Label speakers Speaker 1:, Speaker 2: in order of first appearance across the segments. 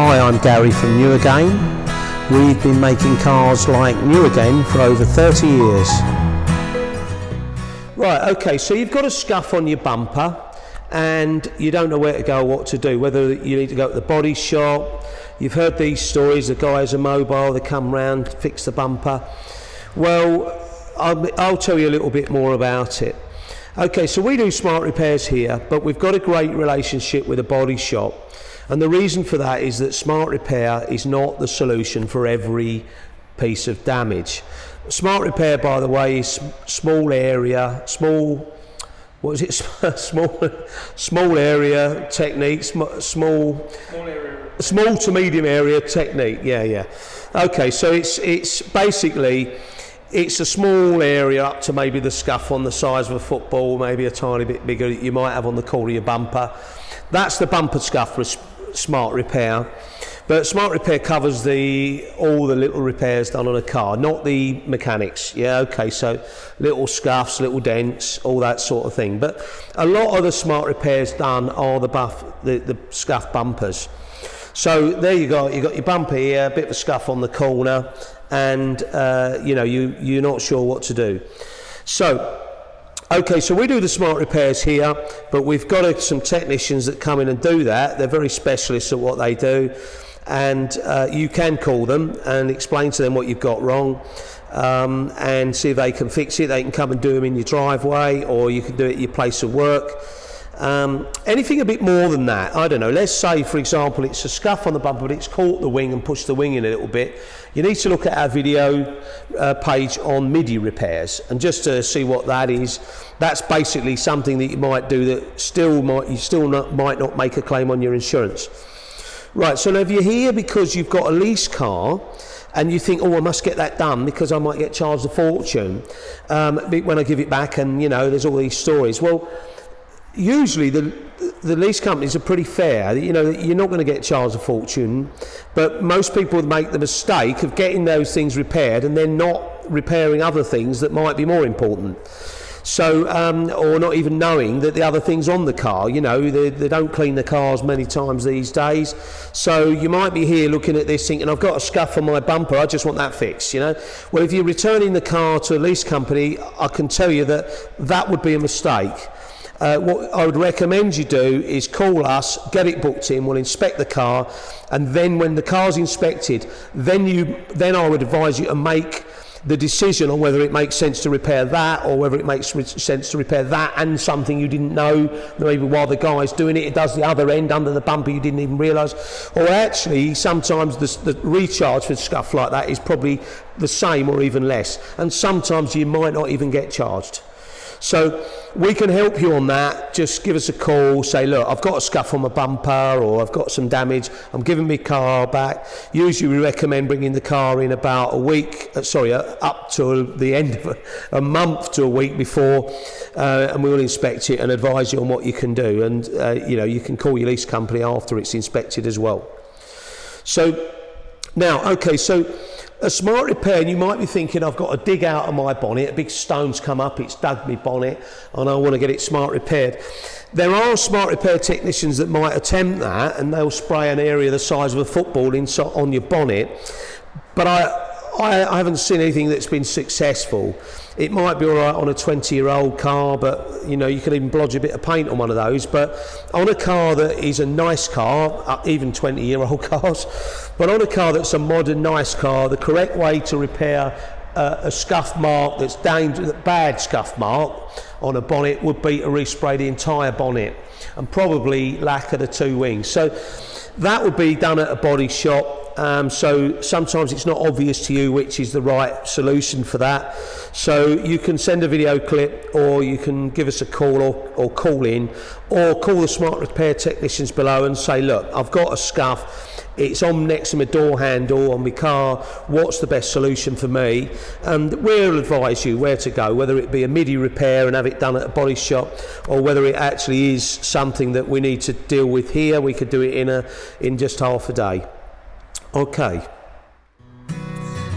Speaker 1: Hi, I'm Gary from New Again. We've been making cars like New Again for over 30 years. Right, okay, so you've got a scuff on your bumper and you don't know where to go or what to do, whether you need to go to the body shop. You've heard these stories, the guys are mobile, they come round, fix the bumper. Well, I'll tell you a little bit more about it. Okay, so we do smart repairs here, but we've got a great relationship with a body shop. And the reason for that is that smart repair is not the solution for every piece of damage. Smart repair, by the way, is small area technique, small to medium area technique. Yeah. Okay, so it's basically it's a small area up to maybe the scuff on the size of a football, maybe a tiny bit bigger that you might have on the corner of your bumper. That's the bumper scuff for smart repair. But smart repair covers all the little repairs done on a car, not the mechanics. Yeah, okay, so little scuffs, little dents, all that sort of thing. But a lot of the smart repairs done are the scuff bumpers. So there you go, you got your bumper here, a bit of a scuff on the corner, and you're not sure what to do. So okay, so we do the smart repairs here, but we've got some technicians that come in and do that. They're very specialists at what they do, and you can call them and explain to them what you've got wrong, and see if they can fix it. They can come and do them in your driveway, or you can do it at your place of work. Anything a bit more than that, I don't know, let's say for example it's a scuff on the bumper but it's caught the wing and pushed the wing in a little bit. You need to look at our video page on MIDI repairs, and just to see what that is. That's basically something that you might do that might not make a claim on your insurance. Right, so now if you're here because you've got a lease car and you think, oh, I must get that done because I might get charged a fortune when I give it back, and there's all these stories. Well, usually the lease companies are pretty fair. You're not going to get charged a fortune, but most people make the mistake of getting those things repaired and then not repairing other things that might be more important. So, or not even knowing that the other thing's on the car. They don't clean the cars many times these days. So you might be here looking at this thinking, I've got a scuff on my bumper, I just want that fixed, Well, if you're returning the car to a lease company, I can tell you that would be a mistake. What I would recommend you do is call us, get it booked in, we'll inspect the car, and then when the car's inspected, then I would advise you to make the decision on whether it makes sense to repair that, or whether it makes sense to repair that and something you didn't know, maybe while the guy's doing it does the other end under the bumper you didn't even realise. Or actually sometimes the recharge for stuff like that is probably the same or even less, and sometimes you might not even get charged. So we can help you on that. Just give us a call, say, look, I've got a scuff on my bumper, or I've got some damage, I'm giving my car back. Usually we recommend bringing the car in about a week, up to the end of a month to a week before, and we will inspect it and advise you on what you can do. And you can call your lease company after it's inspected as well. So now, okay, so a smart repair, and you might be thinking, I've got to dig out of my bonnet, a big stone's come up, it's dug my bonnet, and I want to get it smart repaired. There are smart repair technicians that might attempt that, and they'll spray an area the size of a football on your bonnet, but I haven't seen anything that's been successful. It might be all right on a 20-year-old car, but you can even blodge a bit of paint on one of those. But on a car that is a nice car, even 20-year-old cars, but on a car that's a modern, nice car, the correct way to repair a scuff mark that's dangerous, a bad scuff mark on a bonnet, would be to respray the entire bonnet and probably lacquer the two wings. So that would be done at a body shop. So sometimes it's not obvious to you which is the right solution for that. So you can send a video clip, or you can give us a call, or call in, or call the smart repair technicians below and say, look, I've got a scuff, it's on next to my door handle on my car, what's the best solution for me? And we'll advise you where to go, whether it be a MIDI repair and have it done at a body shop, or whether it actually is something that we need to deal with here. We could do it in just half a day. Okay.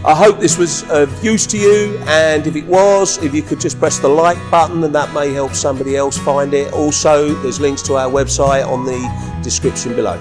Speaker 1: I hope this was of use to you, and if it was, if you could just press the like button, and that may help somebody else find it. Also, there's links to our website on the description below.